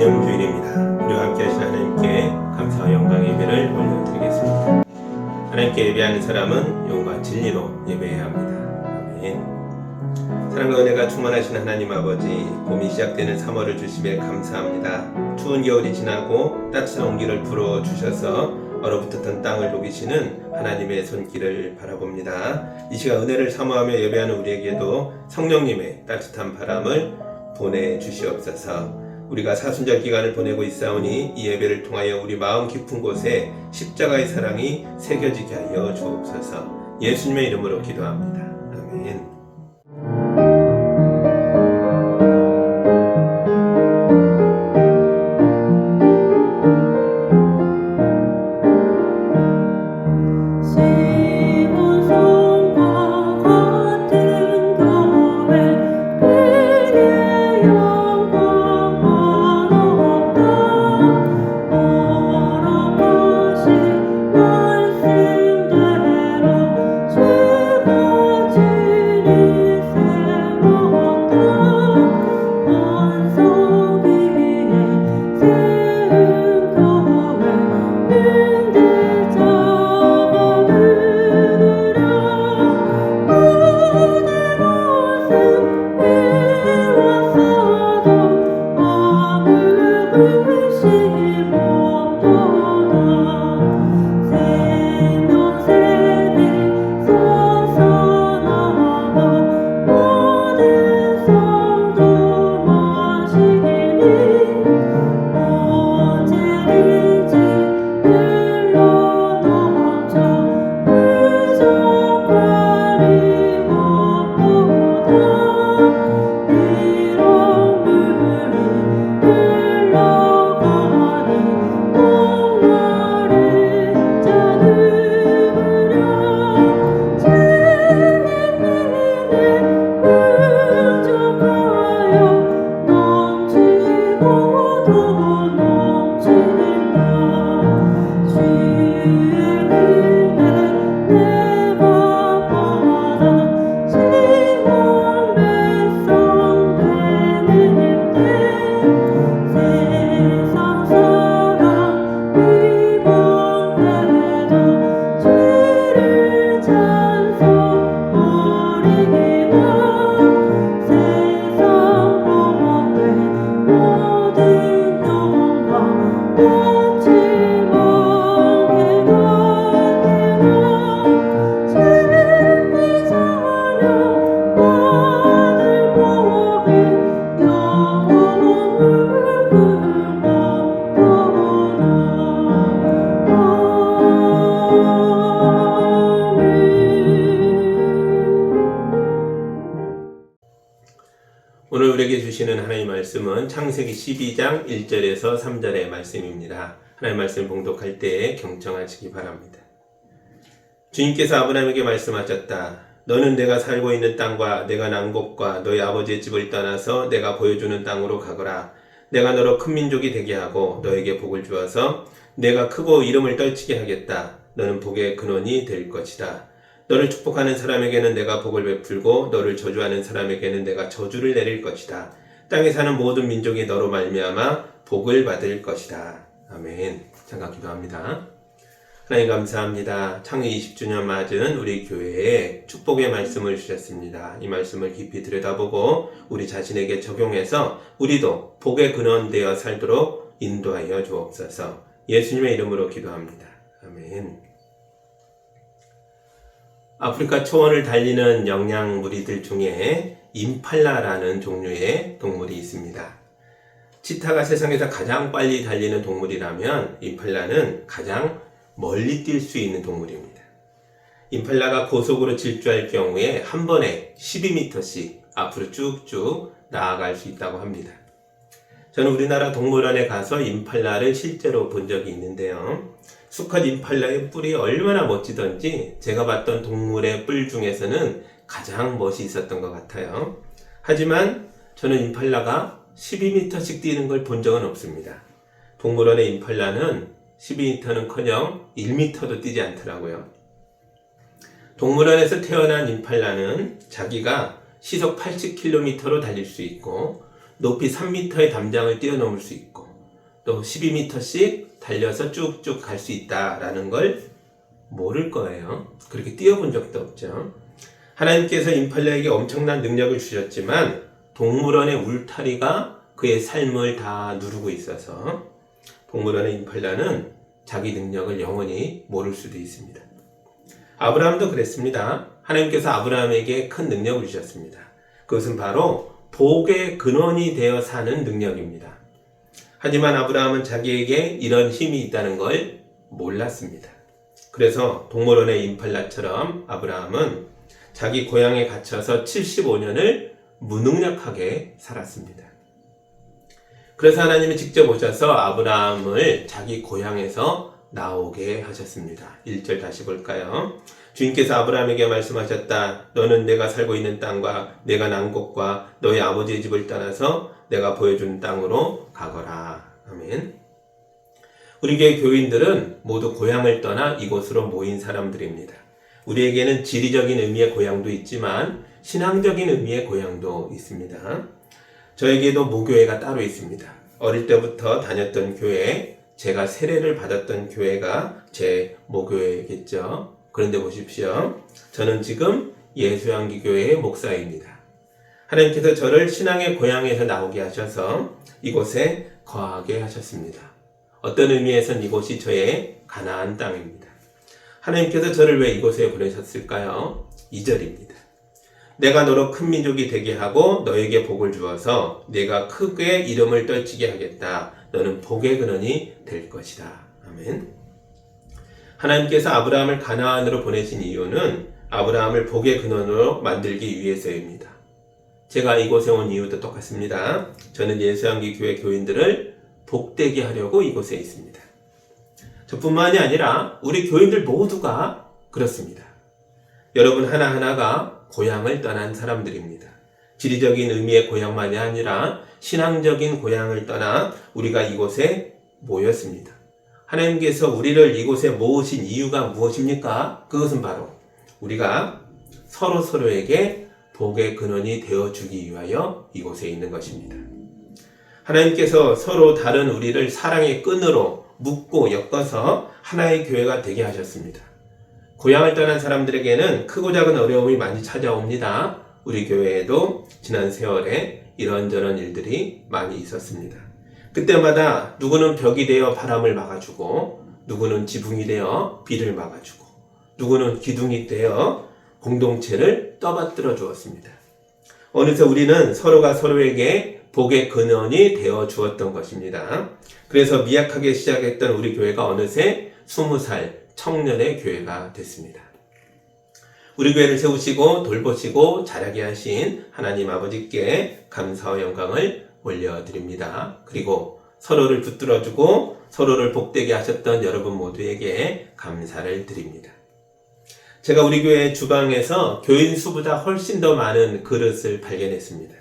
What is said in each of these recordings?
기념주일입니다. 우리와 함께 하신 하나님께 감사와 영광의 예배를 올려드리겠습니다. 하나님께 예배하는 사람은 용과 진리로 예배해야 합니다. 아멘. 사랑과 은혜가 충만하신 하나님 아버지, 봄이 시작되는 3월을 주심에 감사합니다. 추운 겨울이 지나고 따뜻한 온기를 불어주셔서 얼어붙었던 땅을 녹이시는 하나님의 손길을 바라봅니다. 이 시간 은혜를 사모하며 예배하는 우리에게도 성령님의 따뜻한 바람을 보내주시옵소서. 우리가 사순절 기간을 보내고 있사오니 이 예배를 통하여 우리 마음 깊은 곳에 십자가의 사랑이 새겨지게 하여 주옵소서. 예수님의 이름으로 기도합니다. 아멘. 오늘 우리에게 주시는 하나님의 말씀은 창세기 12장 1절에서 3절의 말씀입니다. 하나님의 말씀을 봉독할 때에 경청하시기 바랍니다. 주님께서 아브라함에게 말씀하셨다. 너는 내가 살고 있는 땅과 내가 난 곳과 너희 아버지의 집을 떠나서 내가 보여주는 땅으로 가거라. 내가 너로 큰 민족이 되게 하고 너에게 복을 주어서 내가 크고 이름을 떨치게 하겠다. 너는 복의 근원이 될 것이다. 너를 축복하는 사람에게는 내가 복을 베풀고 너를 저주하는 사람에게는 내가 저주를 내릴 것이다. 땅에 사는 모든 민족이 너로 말미암아 복을 받을 것이다. 아멘. 잠깐 기도합니다. 하나님 감사합니다. 창립 20주년 맞은 우리 교회에 축복의 말씀을 주셨습니다. 이 말씀을 깊이 들여다보고 우리 자신에게 적용해서 우리도 복의 근원 되어 살도록 인도하여 주옵소서. 예수님의 이름으로 기도합니다. 아멘. 아프리카 초원을 달리는 영양무리들 중에 임팔라라는 종류의 동물이 있습니다. 치타가 세상에서 가장 빨리 달리는 동물이라면 임팔라는 가장 멀리 뛸 수 있는 동물입니다. 임팔라가 고속으로 질주할 경우에 한 번에 12m씩 앞으로 쭉쭉 나아갈 수 있다고 합니다. 저는 우리나라 동물원에 가서 임팔라를 실제로 본 적이 있는데요. 수컷 임팔라의 뿔이 얼마나 멋지던지 제가 봤던 동물의 뿔 중에서는 가장 멋이 있었던 것 같아요. 하지만 저는 임팔라가 12m씩 뛰는 걸 본 적은 없습니다. 동물원의 임팔라는 12m는커녕 1m도 뛰지 않더라고요. 동물원에서 태어난 임팔라는 자기가 시속 80km로 달릴 수 있고 높이 3m의 담장을 뛰어넘을 수 있고 또 12m씩 달려서 쭉쭉 갈 수 있다라는 걸 모를 거예요. 그렇게 뛰어본 적도 없죠. 하나님께서 임팔라에게 엄청난 능력을 주셨지만 동물원의 울타리가 그의 삶을 다 누르고 있어서 동물원의 임팔라는 자기 능력을 영원히 모를 수도 있습니다. 아브라함도 그랬습니다. 하나님께서 아브라함에게 큰 능력을 주셨습니다. 그것은 바로 복의 근원이 되어 사는 능력입니다. 하지만 아브라함은 자기에게 이런 힘이 있다는 걸 몰랐습니다. 그래서 동물원의 임팔라처럼 아브라함은 자기 고향에 갇혀서 75년을 무능력하게 살았습니다. 그래서 하나님이 직접 오셔서 아브라함을 자기 고향에서 나오게 하셨습니다. 1절 다시 볼까요? 주님께서 아브라함에게 말씀하셨다. 너는 내가 살고 있는 땅과 내가 난 곳과 너희 아버지의 집을 떠나서 내가 보여준 땅으로 가거라. 아멘. 우리 교회 교인들은 모두 고향을 떠나 이곳으로 모인 사람들입니다. 우리에게는 지리적인 의미의 고향도 있지만 신앙적인 의미의 고향도 있습니다. 저에게도 모교회가 따로 있습니다. 어릴 때부터 다녔던 교회, 제가 세례를 받았던 교회가 제 모교회겠죠. 그런데 보십시오. 저는 지금 예수양기교회의 목사입니다. 하나님께서 저를 신앙의 고향에서 나오게 하셔서 이곳에 거하게 하셨습니다. 어떤 의미에선 이곳이 저의 가나안 땅입니다. 하나님께서 저를 왜 이곳에 보내셨을까요? 2절입니다. 내가 너로 큰 민족이 되게 하고 너에게 복을 주어서 내가 크게 이름을 떨치게 하겠다. 너는 복의 근원이 될 것이다. 아멘. 하나님께서 아브라함을 가나안으로 보내신 이유는 아브라함을 복의 근원으로 만들기 위해서입니다. 제가 이곳에 온 이유도 똑같습니다. 저는 예수양기 교회 교인들을 복되게 하려고 이곳에 있습니다. 저뿐만이 아니라 우리 교인들 모두가 그렇습니다. 여러분 하나하나가 고향을 떠난 사람들입니다. 지리적인 의미의 고향만이 아니라 신앙적인 고향을 떠나 우리가 이곳에 모였습니다. 하나님께서 우리를 이곳에 모으신 이유가 무엇입니까? 그것은 바로 우리가 서로에게 복의 근원이 되어주기 위하여 이곳에 있는 것입니다. 하나님께서 서로 다른 우리를 사랑의 끈으로 묶고 엮어서 하나의 교회가 되게 하셨습니다. 고향을 떠난 사람들에게는 크고 작은 어려움이 많이 찾아옵니다. 우리 교회에도 지난 세월에 이런저런 일들이 많이 있었습니다. 그때마다 누구는 벽이 되어 바람을 막아주고 누구는 지붕이 되어 비를 막아주고 누구는 기둥이 되어 공동체를 떠받들어 주었습니다. 어느새 우리는 서로가 서로에게 복의 근원이 되어 주었던 것입니다. 그래서 미약하게 시작했던 우리 교회가 어느새 20살 청년의 교회가 됐습니다. 우리 교회를 세우시고 돌보시고 자라게 하신 하나님 아버지께 감사와 영광을 올려드립니다. 그리고 서로를 붙들어주고 서로를 복되게 하셨던 여러분 모두에게 감사를 드립니다. 제가 우리 교회 주방에서 교인 수보다 훨씬 더 많은 그릇을 발견했습니다.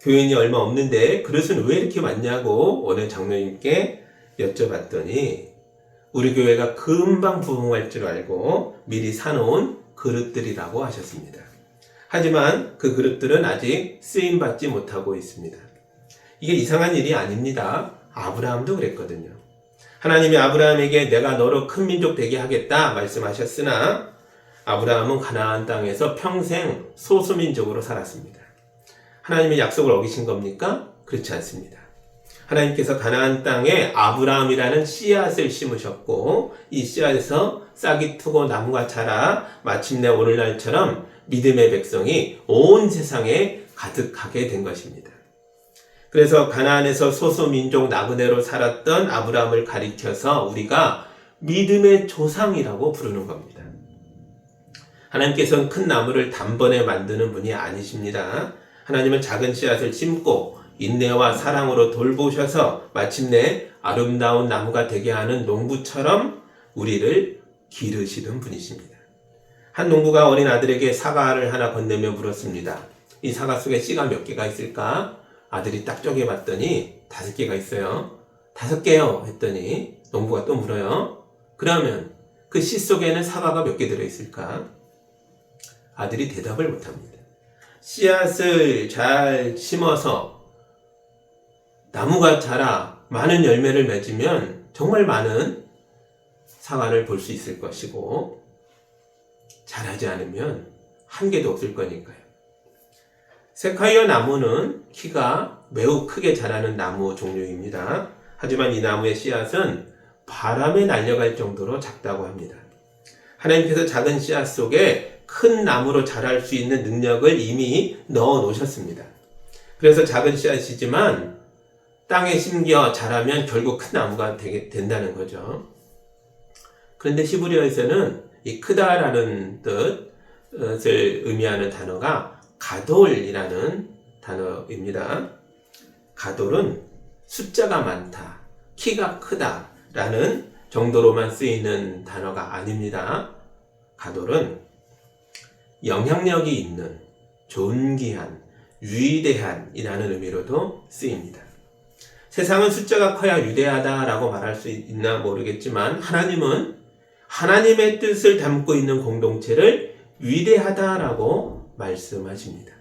교인이 얼마 없는데 그릇은 왜 이렇게 많냐고 오늘 장로님께 여쭤봤더니 우리 교회가 금방 부흥할 줄 알고 미리 사놓은 그릇들이라고 하셨습니다. 하지만 그 그릇들은 아직 쓰임받지 못하고 있습니다. 이게 이상한 일이 아닙니다. 아브라함도 그랬거든요. 하나님이 아브라함에게 내가 너로 큰 민족 되게 하겠다 말씀하셨으나 아브라함은 가나안 땅에서 평생 소수민족으로 살았습니다. 하나님의 약속을 어기신 겁니까? 그렇지 않습니다. 하나님께서 가나안 땅에 아브라함이라는 씨앗을 심으셨고 이 씨앗에서 싹이 트고 나무가 자라 마침내 오늘날처럼 믿음의 백성이 온 세상에 가득하게 된 것입니다. 그래서 가나안에서 소수민족 나그네로 살았던 아브라함을 가리켜서 우리가 믿음의 조상이라고 부르는 겁니다. 하나님께서는 큰 나무를 단번에 만드는 분이 아니십니다. 하나님은 작은 씨앗을 심고 인내와 사랑으로 돌보셔서 마침내 아름다운 나무가 되게 하는 농부처럼 우리를 기르시는 분이십니다. 한 농부가 어린 아들에게 사과를 하나 건네며 물었습니다. 이 사과 속에 씨가 몇 개가 있을까? 아들이 딱 쪼개봤더니 5개가 있어요. 5개요 했더니 농부가 또 물어요. 그러면 그 씨 속에는 사과가 몇 개 들어있을까? 아들이 대답을 못합니다. 씨앗을 잘 심어서 나무가 자라 많은 열매를 맺으면 정말 많은 상한을 볼 수 있을 것이고, 잘하지 않으면 한 개도 없을 거니까요. 세콰이어 나무는 키가 매우 크게 자라는 나무 종류입니다. 하지만 이 나무의 씨앗은 바람에 날려갈 정도로 작다고 합니다. 하나님께서 작은 씨앗 속에 큰 나무로 자랄 수 있는 능력을 이미 넣어 놓으셨습니다. 그래서 작은 씨앗이지만 땅에 심겨 자라면 결국 큰 나무가 된다는 거죠. 그런데 히브리어에서는 이 크다라는 뜻을 의미하는 단어가 가돌이라는 단어입니다. 가돌은 숫자가 많다, 키가 크다라는 정도로만 쓰이는 단어가 아닙니다. 가돌은 영향력이 있는, 존귀한, 위대한이라는 의미로도 쓰입니다. 세상은 숫자가 커야 위대하다라고 말할 수 있나 모르겠지만 하나님은 하나님의 뜻을 담고 있는 공동체를 위대하다라고 말씀하십니다.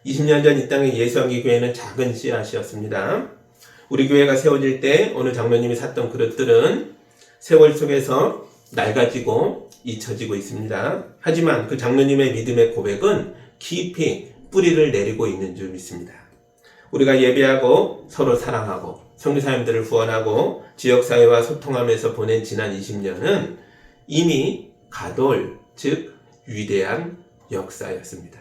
20년 전 이 땅의 예수왕기 교회는 작은 씨앗이었습니다. 우리 교회가 세워질 때 어느 장로님이 샀던 그릇들은 세월 속에서 낡아지고 잊혀지고 있습니다. 하지만 그 장로님의 믿음의 고백은 깊이 뿌리를 내리고 있는 줄 믿습니다. 우리가 예배하고 서로 사랑하고 선교사님들을 후원하고 지역사회와 소통하면서 보낸 지난 20년은 이미 가돌, 즉 위대한 역사였습니다.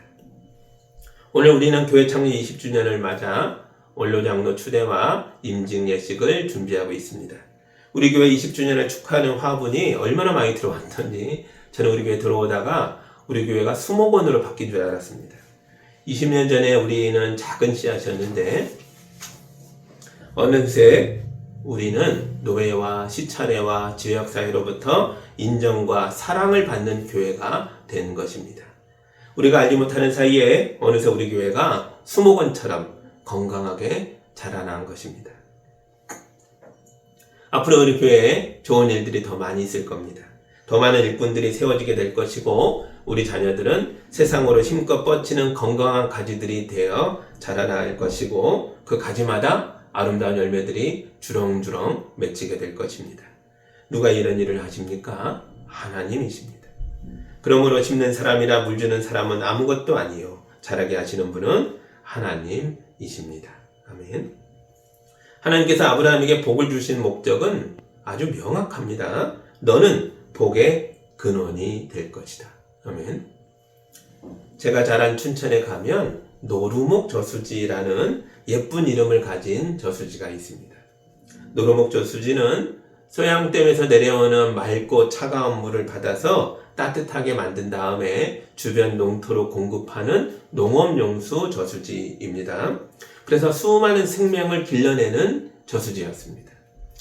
오늘 우리는 교회 창립 20주년을 맞아 원로장로 추대와 임직 예식을 준비하고 있습니다. 우리 교회 20주년을 축하하는 화분이 얼마나 많이 들어왔던지 저는 우리 교회 들어오다가 우리 교회가 수목원으로 바뀐 줄 알았습니다. 20년 전에 우리는 작은 씨앗이었는데 어느새 우리는 노예와 시차례와 지역사회로부터 인정과 사랑을 받는 교회가 된 것입니다. 우리가 알지 못하는 사이에 어느새 우리 교회가 수목원처럼 건강하게 자라난 것입니다. 앞으로 우리 교회에 좋은 일들이 더 많이 있을 겁니다. 더 많은 일꾼들이 세워지게 될 것이고 우리 자녀들은 세상으로 힘껏 뻗치는 건강한 가지들이 되어 자라날 것이고 그 가지마다 아름다운 열매들이 주렁주렁 맺히게 될 것입니다. 누가 이런 일을 하십니까? 하나님이십니다. 그러므로 심는 사람이나 물 주는 사람은 아무것도 아니요 자라게 하시는 분은 하나님이십니다. 아멘. 하나님께서 아브라함에게 복을 주신 목적은 아주 명확합니다. 너는 복의 근원이 될 것이다. 아멘. 제가 자란 춘천에 가면 노루목 저수지라는 예쁜 이름을 가진 저수지가 있습니다. 노루목 저수지는 소양댐에서 내려오는 맑고 차가운 물을 받아서 따뜻하게 만든 다음에 주변 농토로 공급하는 농업용수 저수지입니다. 그래서 수많은 생명을 길러내는 저수지였습니다.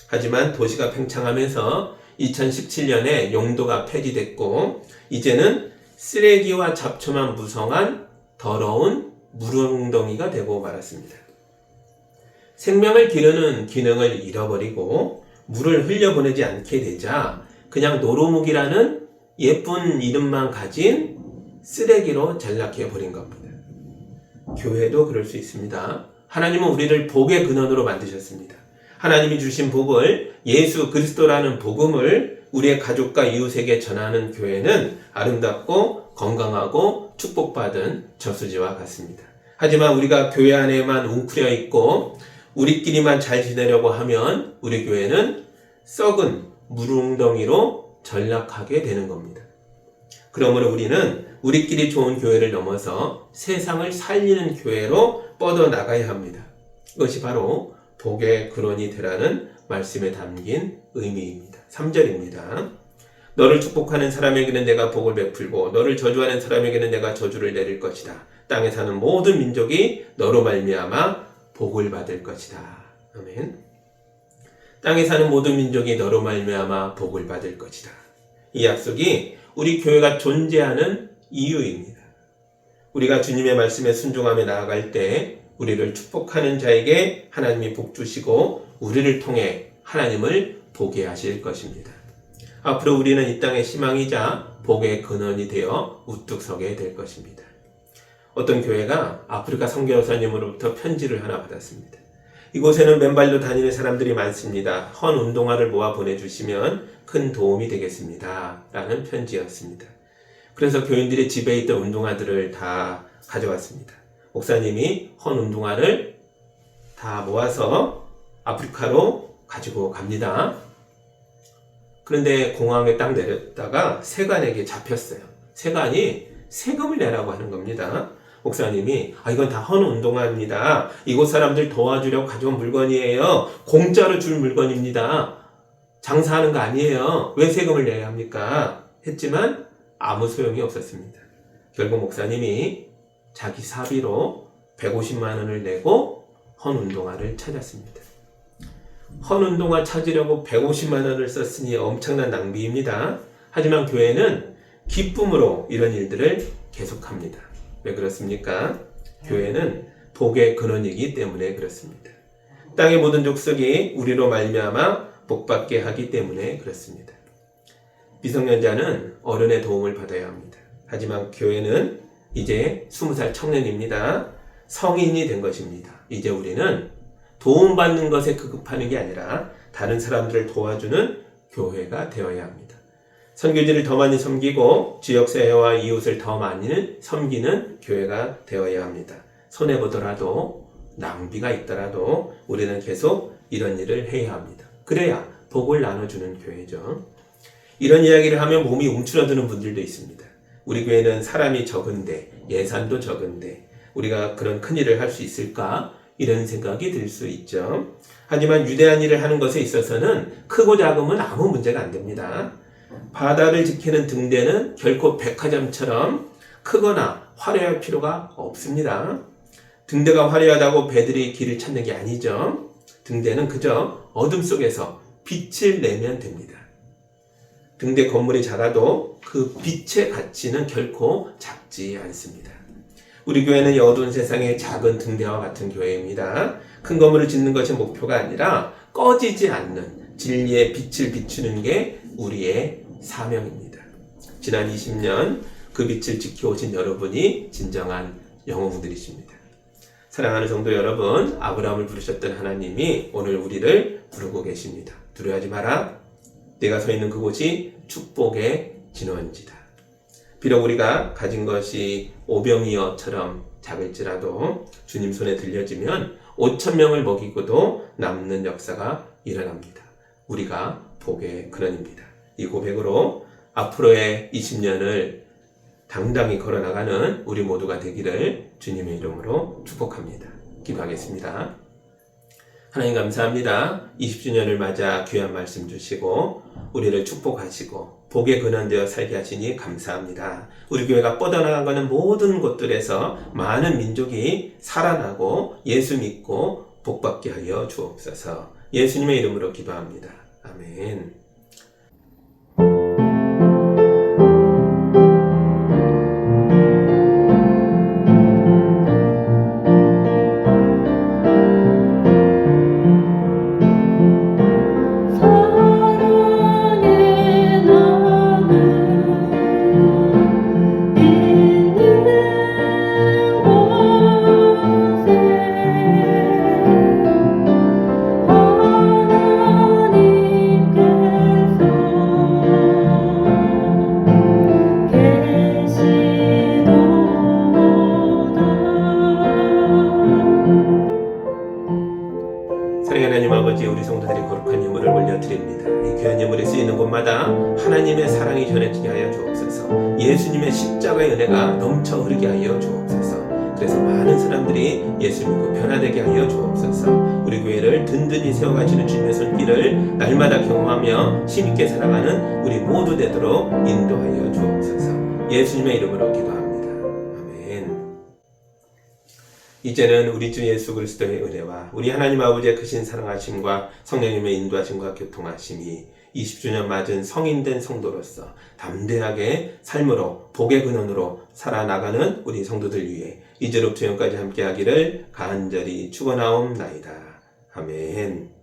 하지만 도시가 팽창하면서 2017년에 용도가 폐지됐고 이제는 쓰레기와 잡초만 무성한 더러운 물웅덩이가 되고 말았습니다. 생명을 기르는 기능을 잃어버리고 물을 흘려보내지 않게 되자 그냥 노루묵이라는 예쁜 이름만 가진 쓰레기로 전락해버린 겁니다. 교회도 그럴 수 있습니다. 하나님은 우리를 복의 근원으로 만드셨습니다. 하나님이 주신 복을 예수 그리스도라는 복음을 우리의 가족과 이웃에게 전하는 교회는 아름답고 건강하고 축복받은 저수지와 같습니다. 하지만 우리가 교회 안에만 웅크려 있고 우리끼리만 잘 지내려고 하면 우리 교회는 썩은 물웅덩이로 전락하게 되는 겁니다. 그러므로 우리는 우리끼리 좋은 교회를 넘어서 세상을 살리는 교회로 뻗어나가야 합니다. 이것이 바로 복의 근원이 되라는 말씀에 담긴 의미입니다. 3절입니다. 너를 축복하는 사람에게는 내가 복을 베풀고 너를 저주하는 사람에게는 내가 저주를 내릴 것이다. 땅에 사는 모든 민족이 너로 말미암아 복을 받을 것이다. 아멘. 땅에 사는 모든 민족이 너로 말미암아 복을 받을 것이다. 이 약속이 우리 교회가 존재하는 이유입니다. 우리가 주님의 말씀에 순종하며 나아갈 때 우리를 축복하는 자에게 하나님이 복 주시고 우리를 통해 하나님을 보게 하실 것입니다. 앞으로 우리는 이 땅의 희망이자 복의 근원이 되어 우뚝 서게 될 것입니다. 어떤 교회가 아프리카 선교사님으로부터 편지를 하나 받았습니다. 이곳에는 맨발로 다니는 사람들이 많습니다. 헌 운동화를 모아 보내주시면 큰 도움이 되겠습니다. 라는 편지였습니다. 그래서 교인들이 집에 있던 운동화들을 다 가져왔습니다. 목사님이 헌 운동화를 다 모아서 아프리카로 가지고 갑니다. 그런데 공항에 딱 내렸다가 세관에게 잡혔어요. 세관이 세금을 내라고 하는 겁니다. 목사님이 이건 다 헌 운동화입니다. 이곳 사람들 도와주려고 가져온 물건이에요. 공짜로 줄 물건입니다. 장사하는 거 아니에요. 왜 세금을 내야 합니까? 했지만 아무 소용이 없었습니다. 결국 목사님이 자기 사비로 150만 원을 내고 헌 운동화를 찾았습니다. 헌 운동화 찾으려고 150만 원을 썼으니 엄청난 낭비입니다. 하지만 교회는 기쁨으로 이런 일들을 계속합니다. 왜 그렇습니까? 교회는 복의 근원이기 때문에 그렇습니다. 땅의 모든 족속이 우리로 말미암아 복받게 하기 때문에 그렇습니다. 미성년자는 어른의 도움을 받아야 합니다. 하지만 교회는 이제 20살 청년입니다. 성인이 된 것입니다. 이제 우리는 도움받는 것에 급급하는 게 아니라 다른 사람들을 도와주는 교회가 되어야 합니다. 선교지를 더 많이 섬기고 지역사회와 이웃을 더 많이 섬기는 교회가 되어야 합니다. 손해보더라도 낭비가 있더라도 우리는 계속 이런 일을 해야 합니다. 그래야 복을 나눠주는 교회죠. 이런 이야기를 하면 몸이 움츠러드는 분들도 있습니다. 우리 교회는 사람이 적은데 예산도 적은데 우리가 그런 큰일을 할 수 있을까? 이런 생각이 들 수 있죠. 하지만 위대한 일을 하는 것에 있어서는 크고 작음은 아무 문제가 안 됩니다. 바다를 지키는 등대는 결코 백화점처럼 크거나 화려할 필요가 없습니다. 등대가 화려하다고 배들이 길을 찾는 게 아니죠. 등대는 그저 어둠 속에서 빛을 내면 됩니다. 등대 건물이 작아도 그 빛의 가치는 결코 작지 않습니다. 우리 교회는 이 어두운 세상의 작은 등대와 같은 교회입니다. 큰 건물을 짓는 것이 목표가 아니라 꺼지지 않는 진리의 빛을 비추는 게 우리의 사명입니다. 지난 20년 그 빛을 지켜오신 여러분이 진정한 영웅들이십니다. 사랑하는 성도 여러분, 아브라함을 부르셨던 하나님이 오늘 우리를 부르고 계십니다. 두려워하지 마라. 내가 서 있는 그곳이 축복의 진원지다. 비록 우리가 가진 것이 오병이어처럼 작을지라도 주님 손에 들려지면 5,000명을 먹이고도 남는 역사가 일어납니다. 우리가 복의 근원입니다. 이 고백으로 앞으로의 20년을 당당히 걸어나가는 우리 모두가 되기를 주님의 이름으로 축복합니다. 기도하겠습니다. 하나님 감사합니다. 20주년을 맞아 귀한 말씀 주시고 우리를 축복하시고 복의 근원되어 살게 하시니 감사합니다. 우리 교회가 뻗어나가는 모든 곳들에서 많은 민족이 살아나고 예수 믿고 복받게 하여 주옵소서. 예수님의 이름으로 기도합니다. 아멘. 하나님 아버지, 우리 성도들이 거룩한 예물을 올려드립니다. 이 귀한 예물이 쓰이는 곳마다 하나님의 사랑이 전해지게 하여 주옵소서. 예수님의 십자가의 은혜가 넘쳐 흐르게 하여 주옵소서. 그래서 많은 사람들이 예수 믿고 변화되게 하여 주옵소서. 우리 교회를 든든히 세워가시는 주님의 손길을 날마다 경험하며 힘있게 살아가는 우리 모두 되도록 인도하여 주옵소서. 예수님의 이름으로 기도합니다. 이제는 우리 주 예수 그리스도의 은혜와 우리 하나님 아버지의 크신 사랑하심과 성령님의 인도하심과 교통하심이 20주년 맞은 성인된 성도로서 담대하게 삶으로 복의 근원으로 살아나가는 우리 성도들 위해 이제로부터 영까지 함께하기를 간절히 축원하옵나이다. 아멘.